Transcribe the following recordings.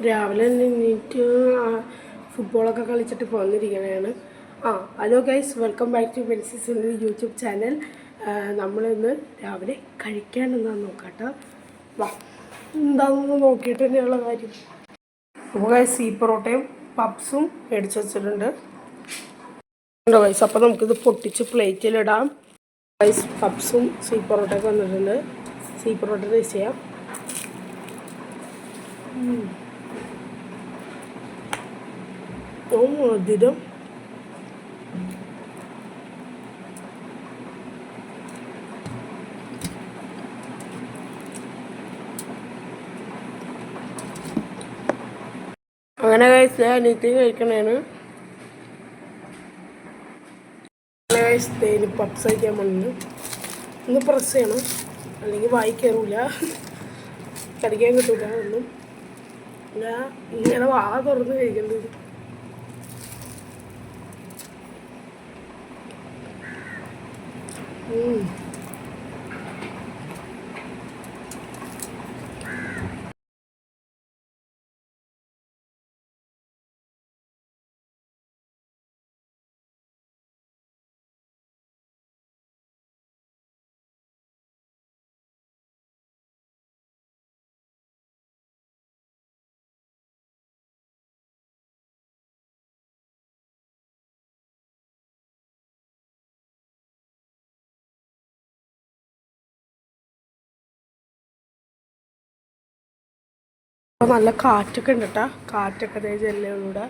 രാവിലെ എണീറ്റ് ഫുട്ബോളൊക്കെ കളിച്ചിട്ട് പോന്നിരിക്കണതാണ്. Hello guys, welcome back to Bensi's YouTube channel. നമ്മളിന്ന് രാവിലെ കഴിക്കാനെന്താന്ന് നോക്കാട്ടോ. വാ, എന്താണെന്ന് നോക്കിയിട്ട് തന്നെയുള്ള കാര്യം. അപ്പോൾ ഗൈസ്, ഈ പൊറോട്ടയും പപ്സും മേടിച്ച് വെച്ചിട്ടുണ്ട് ഗൈസ്. അപ്പോൾ നമുക്കിത് പൊട്ടിച്ച് പ്ലേറ്റിലിടാം. ഗൈസ്, പപ്സും സ്വീറ്റ് പൊറോട്ടയൊക്കെ വന്നിട്ടുണ്ട്. സ്വീറ്റ് പൊറോട്ട ടേസ്റ്റ് ചെയ്യാം. മധുരം. അങ്ങനെ കഴിച്ച അനിയത്തി കഴിക്കണേന്. തേന് പപ്സ് കഴിക്കാൻ വന്നു. ഒന്ന് പ്രസ് ചെയ്യണം, അല്ലെങ്കിൽ വായി കയറൂല, കടിക്കാൻ കിട്ടൂല ഒന്നും. ഇങ്ങനെ വാ തുറന്ന് കഴിക്കേണ്ടത്. അപ്പോൾ നല്ല കാറ്റൊക്കെ ഉണ്ട് കേട്ടോ. കാറ്റൊക്കെ അതേ ജനലിലൂടെ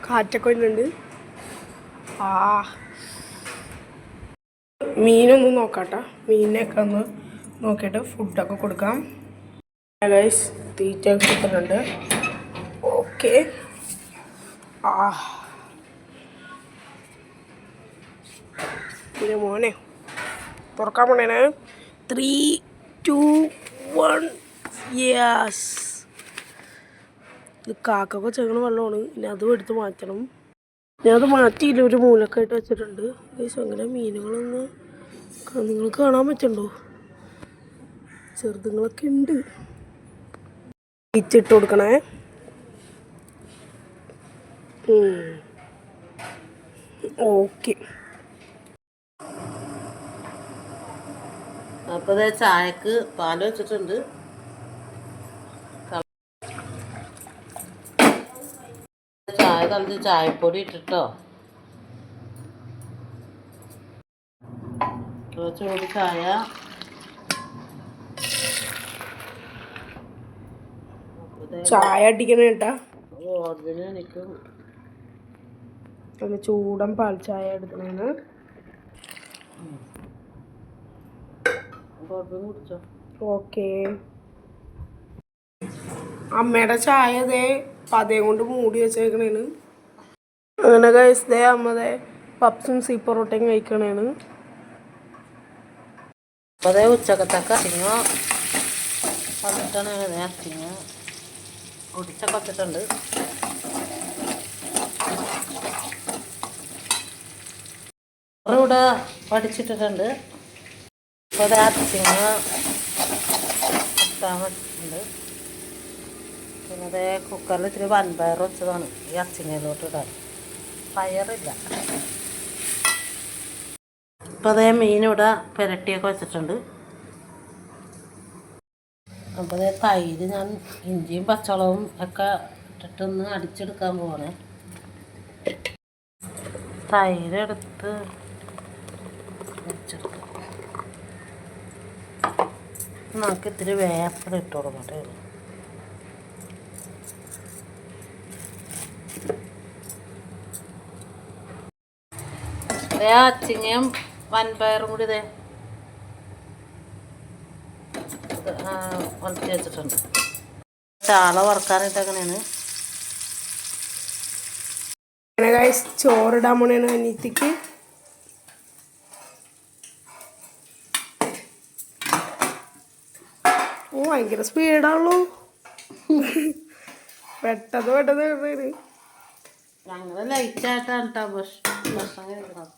കാറ്റൊക്കെ വരുന്നുണ്ട്. മീനൊന്ന് നോക്കാട്ടോ. മീനിനൊക്കെ ഒന്ന് നോക്കിയിട്ട് ഫുഡൊക്കെ കൊടുക്കാം. ഗൈസ്, തീറ്റ കിട്ടുന്നുണ്ട്. ഓക്കെ. പിന്നെ മോനെ തുറക്കാൻ പോണേനെ. 3, 2, 1. യെസ്. ഇത് കാക്കൊക്കെ ചെങ്ങണ വെള്ളമാണ്. ഇനി അതും എടുത്ത് മാറ്റണം. ഞാൻ അത് മാറ്റിയില്ല, ഒരു മൂലക്കായിട്ട് വെച്ചിട്ടുണ്ട്. അങ്ങനെ മീനുകളൊന്ന് നിങ്ങൾക്ക് കാണാൻ പറ്റുന്നുണ്ടോ? ചെറുതുങ്ങളൊക്കെ ഉണ്ട്. ഇച്ചിട്ട് കൊടുക്കണേ. ഓക്കെ. അപ്പോൾ ചായക്ക് പാല് വെച്ചിട്ടുണ്ട്. ചായ തളിച്ച് ചായപ്പൊടി ഇട്ടിട്ടോ. ചൂട് ചായ. ചായ അടിക്കണ കേട്ടാ. ഓർജിന് എനിക്ക് ചൂടൻ പാൽ ചായ എടുക്കണേന്. കുടിച്ചോ. ഓക്കെ. അമ്മയുടെ ചായ ദേ പതയം കൊണ്ട് മൂടി വെച്ചേക്കണേന്. അങ്ങനെ ഗൈസ്, ദേ അമ്മ പപ്സും സ്വീറ്റ് പൊറോട്ടയും കഴിക്കണേന്. അപ്പോൾ അതേ ഉച്ചക്കത്തൊക്കെ അച്ചിങ്ങോ വന്നിട്ടാണ്. അച്ചിങ്ങോ ഒടിച്ചൊക്കെ വച്ചിട്ടുണ്ട്. ഇവിടെ പഠിച്ചിട്ടിട്ടുണ്ട്. അപ്പോൾ അത് അച്ചിങ്ങ വെക്കാൻ വെച്ചിട്ടുണ്ട്. പിന്നെ അതേ കുക്കറിൽ ഇത്തിരി വൻപയർ വെച്ചതാണ് ഈ അച്ചിങ്ങയിലോട്ട് ഇടാൻ. പയറില്ല. അപ്പോൾ അതേ മീനിവിടെ പുരട്ടിയൊക്കെ വെച്ചിട്ടുണ്ട്. അപ്പോൾ അതേ തൈര് ഞാൻ ഇഞ്ചിയും പച്ചമുളകും ഒക്കെ ഇട്ടിട്ടൊന്ന് അടിച്ചെടുക്കാൻ പോവാണ്. തൈരെടുത്ത് വെച്ചെടുക്കാം. നമുക്ക് ഇത്തിരി വേപ്പില ഇട്ട് കൊടുക്കട്ടെ. അച്ചിങ്ങയും വൻപയറും കൂടി ഇതേ ഉണക്കി വെച്ചിട്ടുണ്ട്. ചാള വറുക്കാനായിട്ട് അങ്ങനെയാണ്. ചോറിടാൻ പോണേണ് അനിയത്തിക്ക്. ഭയങ്കര സ്പീഡാണല്ലോ. പെട്ടെന്ന് ഞങ്ങൾ ലൈറ്റായിട്ടാണ് കേട്ടോ ഭക്ഷണം കഴിക്കണം.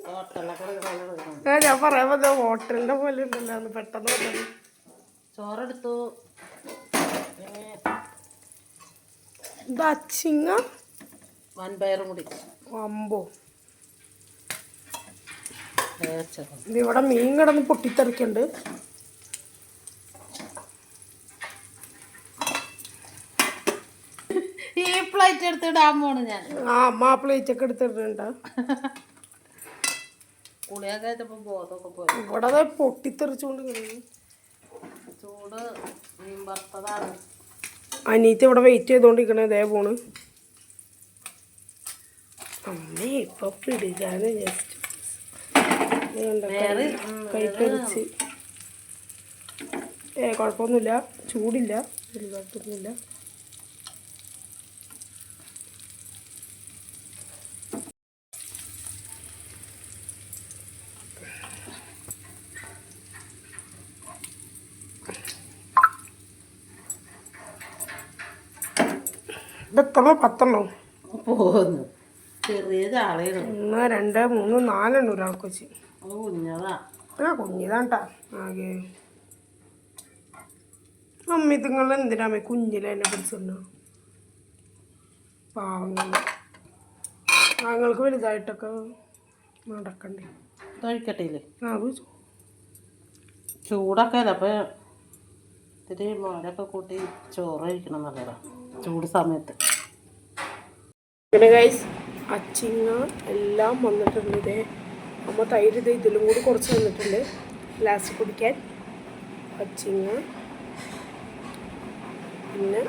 ഹോട്ടലിലൊക്കെ എടുക്കണം. ഞാൻ പറയാൻ പറ്റുക ഹോട്ടലിൻ്റെ പോലെ ഉണ്ടല്ലോ എന്ന് പെട്ടെന്ന് പറഞ്ഞത്. ചോറെടുത്തു. ഇത് അച്ചിങ്ങ വൻപയറും കൂടി അമ്പോ. വേവിച്ചത്. ഇതിവിടെ മീൻ കിടന്ന് പൊട്ടിത്തെറിക്കുന്നുണ്ട്. ഈ പ്ലേറ്റ് എടുത്തിടാൻ പോണ് ഞാൻ. അമ്മ ആ പ്ലേറ്റൊക്കെ എടുത്തിട്ടുണ്ട്. പുളിയൊക്കെ കഴിച്ചപ്പോൾ ബോധമൊക്കെ പോയി. ഇവിടെ അത് പൊട്ടിത്തെറിച്ചുകൊണ്ട് ചൂട് മീൻ വറുത്തതാണ്. അനീറ്റ് ഇവിടെ വെയിറ്റ് ചെയ്തോണ്ടിരിക്കണേ. ഇതേ പോണ് അമ്മേ ഇപ്പൊ പിടിക്കാന് ജസ്റ്റ് കൈപ്പരിച്ച്. കുഴപ്പമൊന്നുമില്ല, ചൂടില്ല, വലുതായിട്ടൊന്നുമില്ല. ഇതെത്ര 10 പോന്നു. ചെറിയ ചാളയാണ്. 1 2 3 4 ഒരാൾക്ക് വെച്ച്. അത് കുഞ്ഞതാ. കുഞ്ഞിതാണ്ടാ ആകെ. അമ്മ നിങ്ങൾ എന്തിനാ കുഞ്ഞിലെ എന്നെ പിടിച്ചിട്ടുണ്ടോ? പാവങ്ങൾ ഞങ്ങൾക്ക് വലുതായിട്ടൊക്കെ നടക്കണ്ടേ. കഴിക്കട്ടില്ലേ? അത് ചൂടൊക്കെ അല്ല. അപ്പം ഇത്തിരി മുളകൊക്കെ കൂട്ടി ചോറ് കഴിക്കണം നല്ലതാണ് ചൂട് സമയത്ത്. പിന്നെ ഗൈസ് അച്ചിങ്ങ എല്ലാം വന്നിട്ടുണ്ട്. ഇതേ അമ്മ തൈര് ഇത് ഇതിലും കൂടി കുറച്ച് വന്നിട്ടുണ്ട് ലാസ്റ്റ് കുടിക്കാൻ. അച്ചിങ്ങ പിന്നെ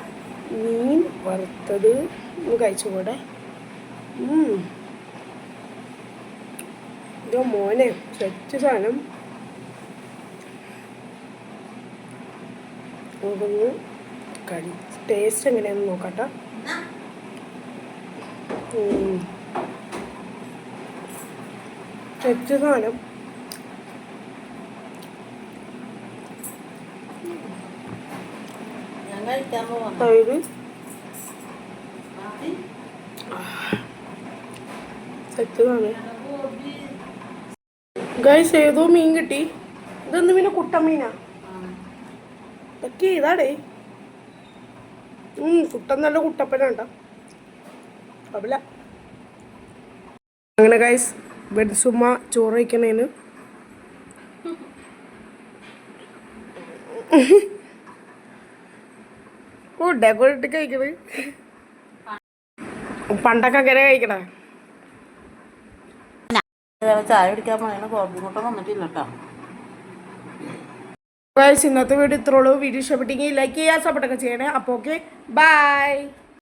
മീൻ വറുത്തത് കഴിച്ചുകൂടെ. ഇതോ മോനെ സെറ്റ് സാധനം. നമുക്കൊന്ന് ടേസ്റ്റ് എങ്ങനെയാണെന്ന് നോക്കട്ടെ. സെറ്റ് സാധനം. തൈര് സെറ്റ് സാധനം. ഗൈസ് ഏതോ മീൻ കിട്ടി. ഇതൊന്ന് പിന്നെ കുട്ടമീനാ. ഇതൊക്കെ ഇതാടേ. കുട്ടൻ നല്ല കുട്ടപ്പനാണ്ട. അല്ല അങ്ങനെ ഗൈസ് ബെഡ്സുമ്മ ചോറ് വയ്ക്കണേന് ഫുഡൊക്കെ ഇട്ട് കഴിക്കണേ. പണ്ടൊക്കെ അങ്ങനെ കഴിക്കണേ. ചായ കുടിക്കാൻ പോണേന് കോപ്പിമുട്ട വന്നിട്ടില്ല കേട്ടോ. ഇന്നത്തെ വീഡിയോ ഇത്രയുള്ളൂ. വീഡിയോ ഇഷ്ടപ്പെട്ടെങ്കിൽ ലൈക്ക് ചെയ്യുക, സപ്പോർട്ടൊക്കെ ചെയ്യണേ. അപ്പോൾ ഓക്കെ ബൈ.